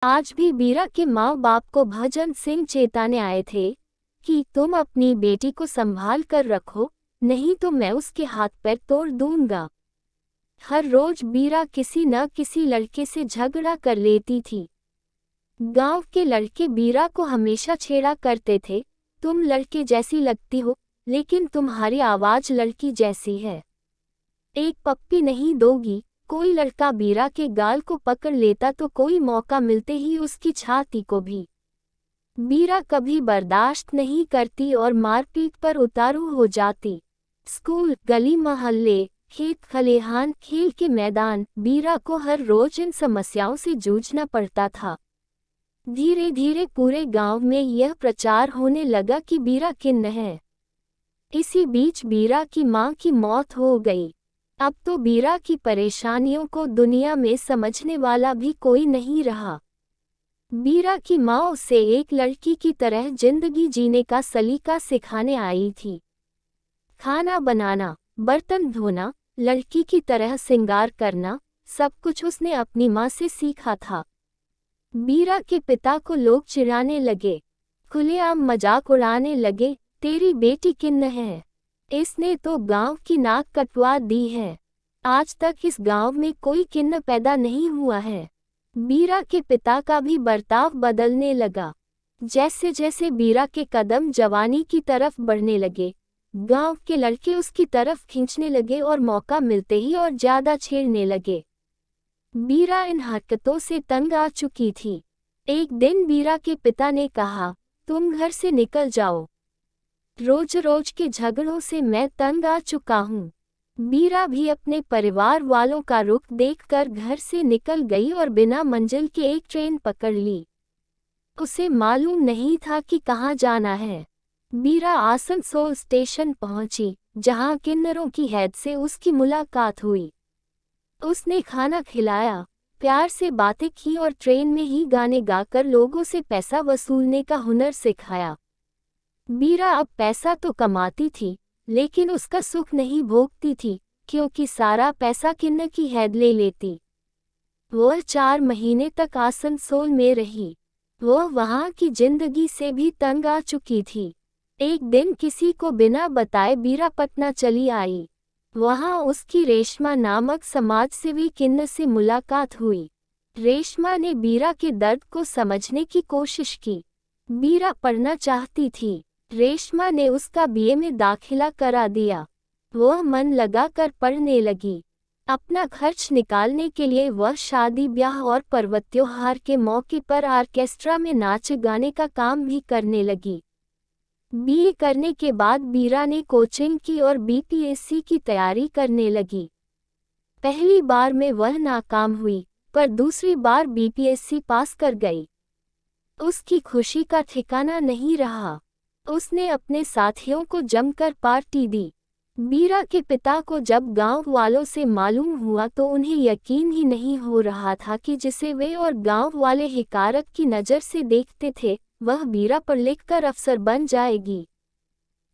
आज भी बीरा के माँ बाप को भजन सिंह चेताने आए थे कि तुम अपनी बेटी को संभाल कर रखो, नहीं तो मैं उसके हाथ पैर तोड़ दूंगा। हर रोज बीरा किसी न किसी लड़के से झगड़ा कर लेती थी। गांव के लड़के बीरा को हमेशा छेड़ा करते थे, तुम लड़के जैसी लगती हो, लेकिन तुम्हारी आवाज लड़की जैसी है। एक पप्पी नहीं दोगी। कोई लड़का बीरा के गाल को पकड़ लेता तो कोई मौका मिलते ही उसकी छाती को भी। बीरा कभी बर्दाश्त नहीं करती और मारपीट पर उतारू हो जाती। स्कूल, गली मोहल्ले, खेत खलिहान, खेल के मैदान, बीरा को हर रोज इन समस्याओं से जूझना पड़ता था। धीरे धीरे पूरे गांव में यह प्रचार होने लगा कि बीरा किन्न है। इसी बीच बीरा की मां की मौत हो गई। अब तो बीरा की परेशानियों को दुनिया में समझने वाला भी कोई नहीं रहा। बीरा की मां उसे एक लड़की की तरह जिंदगी जीने का सलीका सिखाने आई थी। खाना बनाना, बर्तन धोना, लड़की की तरह श्रृंगार करना, सब कुछ उसने अपनी मां से सीखा था। बीरा के पिता को लोग चिढ़ाने लगे, खुलेआम मजाक उड़ाने लगे, तेरी बेटी किन्न है, इसने तो गांव की नाक कटवा दी है। आज तक इस गांव में कोई किन्न पैदा नहीं हुआ है। बीरा के पिता का भी बर्ताव बदलने लगा। जैसे जैसे बीरा के कदम जवानी की तरफ बढ़ने लगे, गांव के लड़के उसकी तरफ खींचने लगे और मौका मिलते ही और ज्यादा छेड़ने लगे। बीरा इन हरकतों से तंग आ चुकी थी। एक दिन बीरा के पिता ने कहा, तुम घर से निकल जाओ, रोज रोज के झगड़ों से मैं तंग आ चुका हूँ। बीरा भी अपने परिवार वालों का रुख देखकर घर से निकल गई और बिना मंजिल के एक ट्रेन पकड़ ली। उसे मालूम नहीं था कि कहाँ जाना है। बीरा आसनसोल स्टेशन पहुंची, जहां किन्नरों की हैद से उसकी मुलाकात हुई। उसने खाना खिलाया, प्यार से बातें की और ट्रेन में ही गाने गाकर लोगों से पैसा वसूलने का हुनर सिखाया। बीरा अब पैसा तो कमाती थी, लेकिन उसका सुख नहीं भोगती थी, क्योंकि सारा पैसा किन्न की हैद ले लेती। वह 4 महीने तक आसनसोल में रही। वह वहां की जिंदगी से भी तंग आ चुकी थी। एक दिन किसी को बिना बताए बीरा पटना चली आई। वहां उसकी रेशमा नामक समाजसेवी किन्न से मुलाकात हुई। रेशमा ने बीरा के दर्द को समझने की कोशिश की। बीरा पढ़ना चाहती थी। रेशमा ने उसका बीए में दाखिला करा दिया। वह मन लगाकर पढ़ने लगी। अपना खर्च निकालने के लिए वह शादी ब्याह और पर्व त्योहार के मौके पर ऑर्केस्ट्रा में नाच गाने का काम भी करने लगी। बीए करने के बाद बीरा ने कोचिंग की और बीपीएससी की तैयारी करने लगी। पहली बार में वह नाकाम हुई, पर दूसरी बार बीपीएससी पास कर गई। उसकी खुशी का ठिकाना नहीं रहा। उसने अपने साथियों को जमकर पार्टी दी। बीरा के पिता को जब गांव वालों से मालूम हुआ तो उन्हें यकीन ही नहीं हो रहा था कि जिसे वे और गांव वाले हिकारत की नज़र से देखते थे, वह बीरा पढ़ लिखकर अफसर बन जाएगी।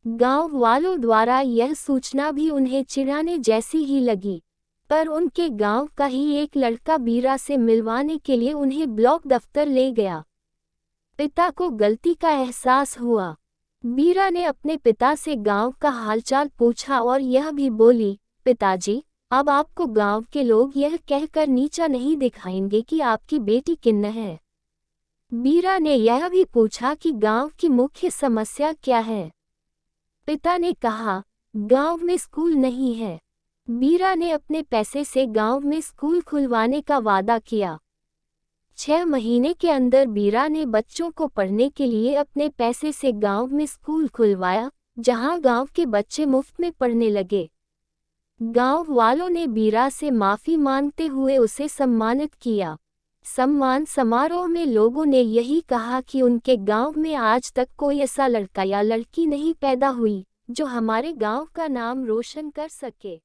गांव वालों द्वारा यह सूचना भी उन्हें चिढ़ाने जैसी ही लगी, पर उनके गांव का ही एक लड़का बीरा से मिलवाने के लिए उन्हें ब्लॉक दफ्तर ले गया। पिता को गलती का एहसास हुआ। बीरा ने अपने पिता से गांव का हालचाल पूछा और यह भी बोली, पिताजी, अब आपको गांव के लोग यह कहकर नीचा नहीं दिखाएंगे कि आपकी बेटी किन्न है। बीरा ने यह भी पूछा कि गांव की मुख्य समस्या क्या है। पिता ने कहा, गांव में स्कूल नहीं है। बीरा ने अपने पैसे से गांव में स्कूल खुलवाने का वादा किया। 6 महीने के अंदर बीरा ने बच्चों को पढ़ने के लिए अपने पैसे से गांव में स्कूल खुलवाया, जहां गांव के बच्चे मुफ्त में पढ़ने लगे। गांव वालों ने बीरा से माफी मांगते हुए उसे सम्मानित किया। सम्मान समारोह में लोगों ने यही कहा कि उनके गांव में आज तक कोई ऐसा लड़का या लड़की नहीं पैदा हुई जो हमारे गांव का नाम रोशन कर सके।